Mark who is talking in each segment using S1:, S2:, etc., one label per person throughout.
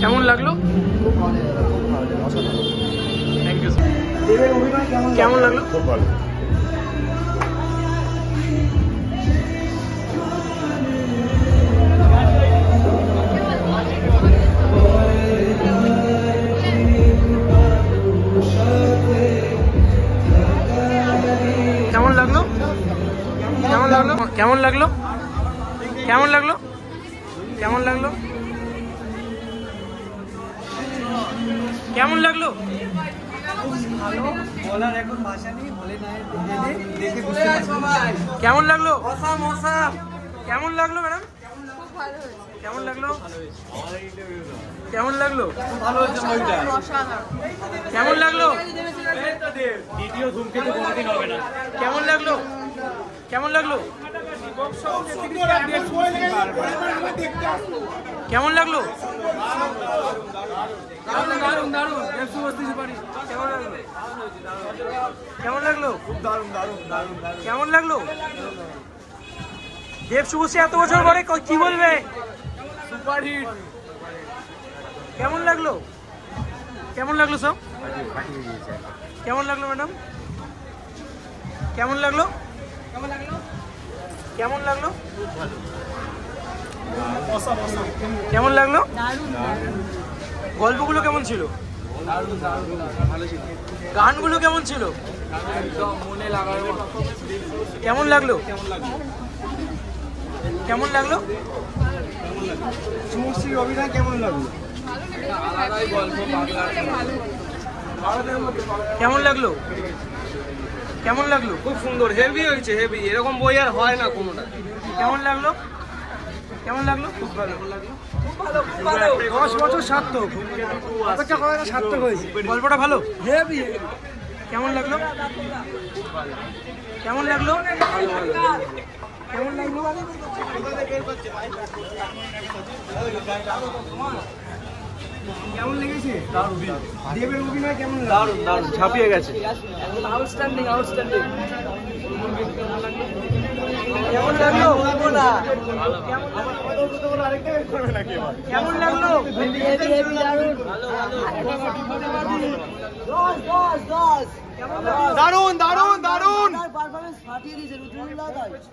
S1: কেমন লাগলো? Thank you. কেমন লাগলো?
S2: খুব ভালো।
S1: কেমন লাগলো? কেমন লাগলো? কেমন লাগলো? কেমন লাগলো? কেমন লাগলো? কেমন লাগলো? কেমন লাগলো? কেমন লাগলো ম্যাডাম? কেমন লাগলো? কেমন লাগলো? কেমন লাগলো?
S3: দ্বিতীয় ধূমকেতু কোনোদিন হবে না।
S1: কেমন লাগলো? কেমন লাগলো? কেমন লাগলো? কেমন লাগলো? কেমন লাগলো? দেব শুভশ্রী এত বছর পরে কি বলবে? Super hit. কেমন লাগলো? কেমন লাগলো সব? কেমন লাগলো ম্যাডাম? কেমন লাগলো? কেমন লাগলো? কেমন লাগলো? গল্পগুলো কেমন ছিল? গানগুলো কেমন ছিল? কেমন লাগলো? কেমন লাগলো?
S2: শুভশ্রীর অভিনয় কেমন লাগলো?
S1: কেমন লাগলো? কেমন লাগলো?
S3: খুব সুন্দর, হেভি হয়েছে, হেভি। এরকম বই আর হয় না কোনোটা।
S1: কেমন লাগলো? কেমন লাগলো? খুব ভালো।
S2: 10 বছর সার্থক, অপেক্ষা করাটা সার্থক হয়েছে।
S1: গল্পটা ভালো?
S2: হেভি।
S1: কেমন লাগলো? কেমন লাগলো? কেমন লাগলো?
S2: কেমন লেগেছে? দেবের অভিনয় কেমন লাগলো?
S3: দারুণ দারুণ, ছাপিয়ে গেছে।
S1: Outstanding, outstanding. কেমন লাগলো? কেমন লাগলো?
S2: দারুণ দারুণ দারুণ।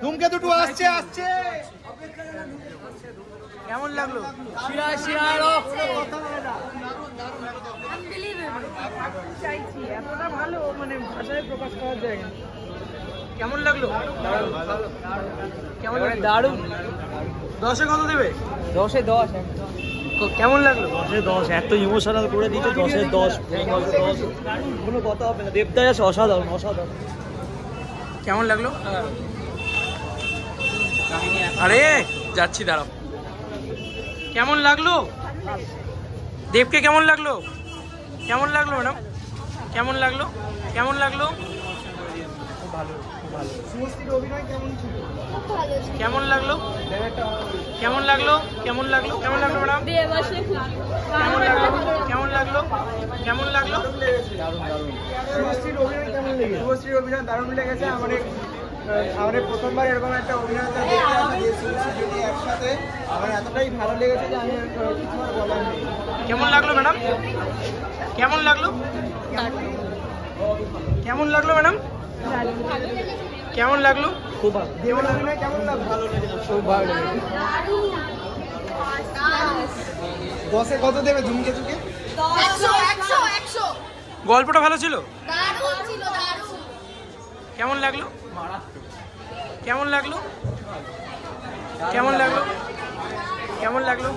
S2: ধূমকেতু 2 আসছে আসছে।
S1: কেমন লাগলো?
S4: চাইছি এতটা ভালো মানে ভাষায় প্রকাশ করার জায়গা।
S1: কেমন লাগলো? কেমন লাগলো?
S3: দারুণ।
S1: 10-এ কত দেবে?
S3: 10-এ 10।
S1: কেমন লাগলো?
S3: 10-এ 10, এত ইমোশনাল করে দিচ্ছে। 10-এ 10, কোনো কথা হবে না। দেবদাস আছে অসাধারণ, অসাধারণ।
S1: কেমন লাগলো? আরে যাচ্ছি, দাঁড়াও। কেমন লাগলো? দেবকে কেমন লাগলো? কেমন লাগলো ম্যাডাম? কেমন লাগলো? কেমন লাগলো?
S2: শুভশ্রীর অভিনয় কেমন ছিল?
S1: কেমন লাগলো? কেমন লাগলো? কেমন লাগলো? কেমন লাগলো ম্যাডাম? কেমন লাগলো? কেমন লাগলো? কেমন লাগলো?
S2: শুভশ্রীর অভিনয় কেমন লেগেছে? শুভশ্রীর অভিনয় দারুণ লেগেছে। আমাদের প্রথমবার এরকম একটা অভিনেতা দেখতে আসা, যে শুভশ্রী যদি একসাথে আমার এতটাই ভালো লেগেছে যে আমি কিছু আর বলার নেই।
S1: কেমন লাগলো ম্যাডাম? কেমন লাগলো? কেমন লাগলো ম্যাডাম? কেমন লাগলো?
S3: খুব ভালো।
S2: দেবের অভিনয় কেমন লাগলো? ভালো লেগেছে, খুব ভালো লেগেছে। 10-এ কত দেবে ধূমকেতুকে?
S5: 100
S1: গল্পটা ভালো ছিল?
S5: দারুণ ছিল, দারুণ।
S1: কেমন লাগলো? কেমন লাগলো? কেমন লাগলো? কেমন লাগলো?